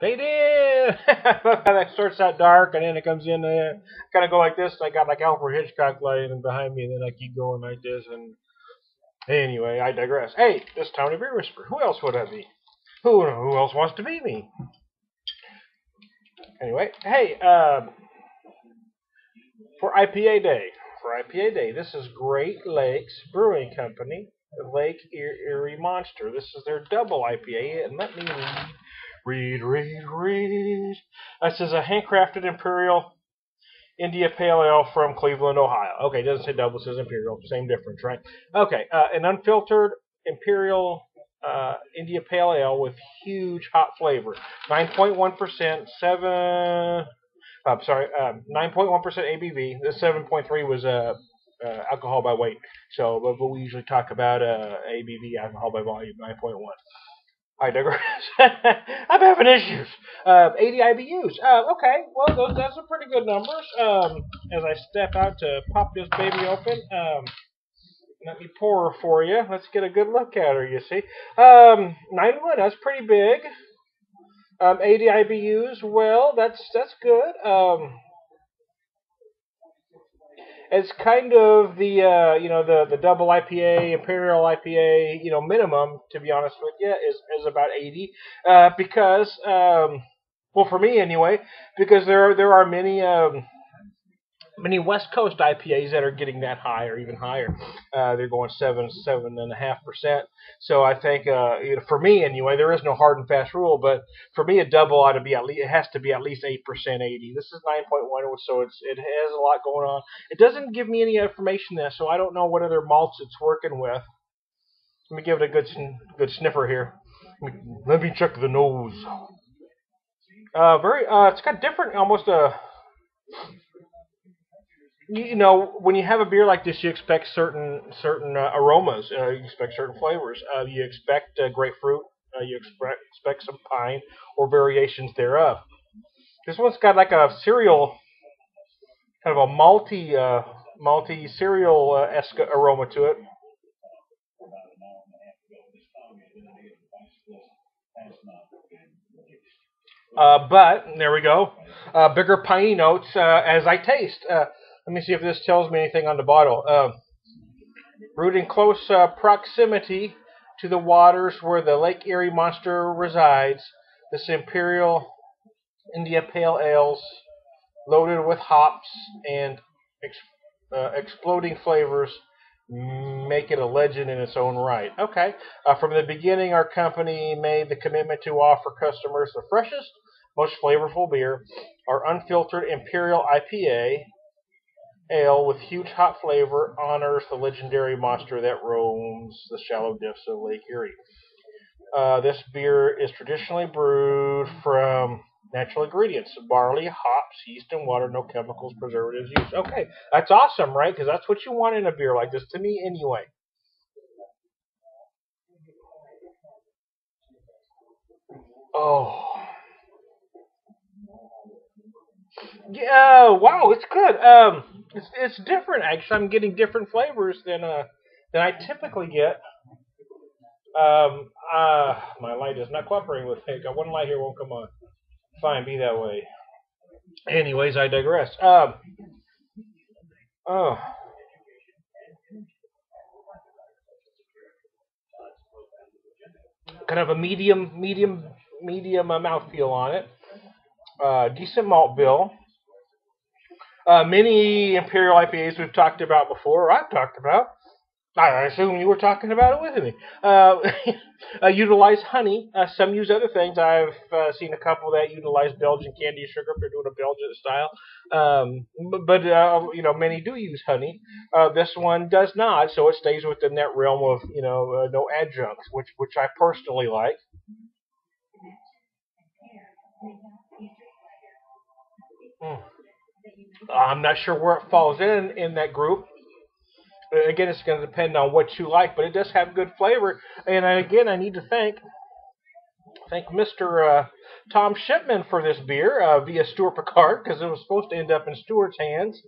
They did. That starts out dark and then it comes in. Kind of go like this. I got like Alfred Hitchcock laying behind me, and then I keep going like this. And anyway, I digress. Hey, this Tony Beer Whisperer. Who else would I be? Who else wants to be me? Anyway, hey, for IPA Day. For IPA Day, this is Great Lakes Brewing Company, Lake Erie Monster. This is their double IPA, and let me read. This is a handcrafted Imperial India Pale Ale from Cleveland, Ohio. Okay, it doesn't say double, it says Imperial. Same difference, right? Okay, an unfiltered Imperial India Pale Ale with huge hot flavor. 9.1%, 9.1% ABV. This 7.3 was alcohol by weight. So, but we usually talk about ABV, alcohol by volume, 9.1. I digress. I'm having issues. 80 IBUs. Okay, well, those are pretty good numbers. As I step out to pop this baby open, let me pour her for you. Let's get a good look at her, you see. 91, that's pretty big. 80 IBUs, well, that's good. It's kind of the the double IPA, Imperial IPA, minimum, to be honest with you, is about 80, because well, for me anyway, because there are many West Coast IPAs that are getting that high or even higher. They're going 7.5%. So I think, for me anyway, there is no hard and fast rule, but for me, a double ought to be it has to be at least 8% 80. This is 9.1, so it has a lot going on. It doesn't give me any information there, so I don't know what other malts it's working with. Let me give it a good sniffer here. Let me check the nose. It's got different, almost a when you have a beer like this, you expect certain aromas. You expect certain flavors. You expect grapefruit. You expect some pine or variations thereof. This one's got like a cereal, kind of a malty cereal esque aroma to it. But there we go. Bigger piney notes as I taste. Let me see if this tells me anything on the bottle. Brewed in close proximity to the waters where the Lake Erie monster resides, this Imperial India Pale Ales, loaded with hops and exploding flavors, make it a legend in its own right. Okay. From the beginning, our company made the commitment to offer customers the freshest, most flavorful beer. Our unfiltered Imperial IPA ale with huge hot flavor honors the legendary monster that roams the shallow depths of Lake Erie. This beer is traditionally brewed from natural ingredients: barley, hops, yeast, and water. No chemicals, preservatives used. Okay, that's awesome, right? Because that's what you want in a beer like this, to me, anyway. Oh, yeah! Wow, it's good. It's different actually. I'm getting different flavors than I typically get. My light is not cooperating with me. Got one light here won't come on. Fine, be that way. Anyways, I digress. Oh, kind of a medium mouthfeel on it. Decent malt bill. Many Imperial IPAs we've talked about before, or I've talked about. I assume you were talking about it with me. Utilize honey. Some use other things. I've seen a couple that utilize Belgian candy sugar if they're doing a Belgian style. But many do use honey. This one does not, so it stays within that realm of no adjuncts, which I personally like. Mm. I'm not sure where it falls in that group. Again, it's going to depend on what you like, but it does have good flavor. And again, I need to thank Mr. Tom Shipman for this beer via Stuart Picard, because it was supposed to end up in Stuart's hands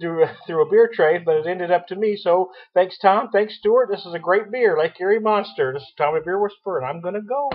through a beer trade, but it ended up to me. So thanks, Tom. Thanks, Stuart. This is a great beer, Lake Erie Monster. This is Tommy Beer Whisperer, and I'm gonna go.